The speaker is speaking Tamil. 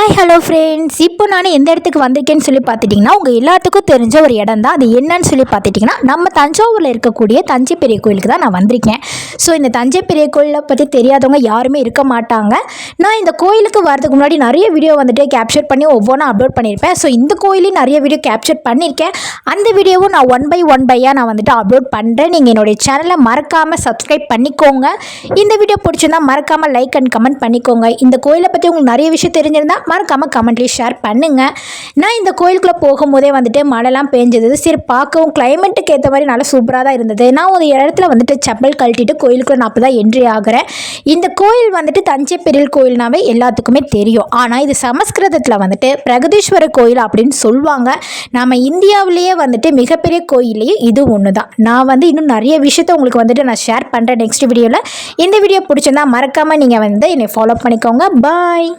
ஹாய் ஹலோ ஃப்ரெண்ட்ஸ், இப்போ நான் எந்த இடத்துக்கு வந்திருக்கேன்னு சொல்லி பார்த்துட்டிங்கன்னா உங்கள் எல்லாத்துக்கும் தெரிஞ்ச ஒரு இடம் தான். அது என்னன்னு சொல்லி பார்த்துட்டிங்கன்னா நம்ம தஞ்சாவூரில் இருக்கக்கூடிய தஞ்சை பெரிய கோயிலுக்கு தான் நான் வந்திருக்கேன். ஸோ இந்த தஞ்சை பெரிய கோயிலை பற்றி தெரியாதவங்க யாருமே இருக்க மாட்டாங்க. நான் இந்த கோயிலுக்கு வரதுக்கு முன்னாடி நிறைய வீடியோ வந்துட்டு கேப்சர் பண்ணி ஒவ்வொன்றா அப்லோட் பண்ணியிருப்பேன். ஸோ இந்த கோயிலையும் நிறைய வீடியோ கேப்சர் பண்ணியிருக்கேன். அந்த வீடியோவும் நான் ஒன் பையாக நான் வந்துட்டு அப்லோட் பண்ணுறேன். நீங்கள் என்னுடைய சேனலை மறக்காமல் சப்ஸ்கிரைப் பண்ணிக்கோங்க. இந்த வீடியோ பிடிச்சிருந்தா மறக்காமல் லைக் அண்ட் கமெண்ட் பண்ணிக்கோங்க. இந்த கோயிலை பற்றி உங்களுக்கு நிறைய விஷயம் தெரிஞ்சிருந்தா மறக்காமல் கமெண்ட்லேயே ஷேர் பண்ணுங்கள். நான் இந்த கோயிலுக்குள்ளே போகும்போதே வந்துட்டு மழைலாம் பெஞ்சது. சரி, பார்க்கவும் கிளைமேட்டுக்கு ஏற்ற மாதிரி நல்லா சூப்பராக தான் இருந்தது. நான் ஒரு இடத்துல வந்துட்டு செப்பல் கழட்டிட்டு கோயிலுக்குள்ளே நான் அப்போ தான் என்ட்ரி ஆகிறேன். இந்த கோயில் வந்துட்டு தஞ்சை பெரிய கோயில்னாவே எல்லாத்துக்குமே தெரியும். ஆனால் இது சமஸ்கிருதத்தில் வந்துட்டு பிரகதீஸ்வரர் கோயில் அப்படின்னு சொல்லுவாங்க. நம்ம இந்தியாவிலேயே வந்துட்டு மிகப்பெரிய கோயிலையே இது ஒன்று தான். நான் வந்து இன்னும் நிறைய விஷயத்த உங்களுக்கு வந்துட்டு நான் ஷேர் பண்ணுறேன் நெக்ஸ்ட் வீடியோவில். இந்த வீடியோ பிடிச்சிருந்தா மறக்காமல் நீங்கள் வந்து என்னை ஃபாலோ பண்ணிக்கோங்க. பாய்.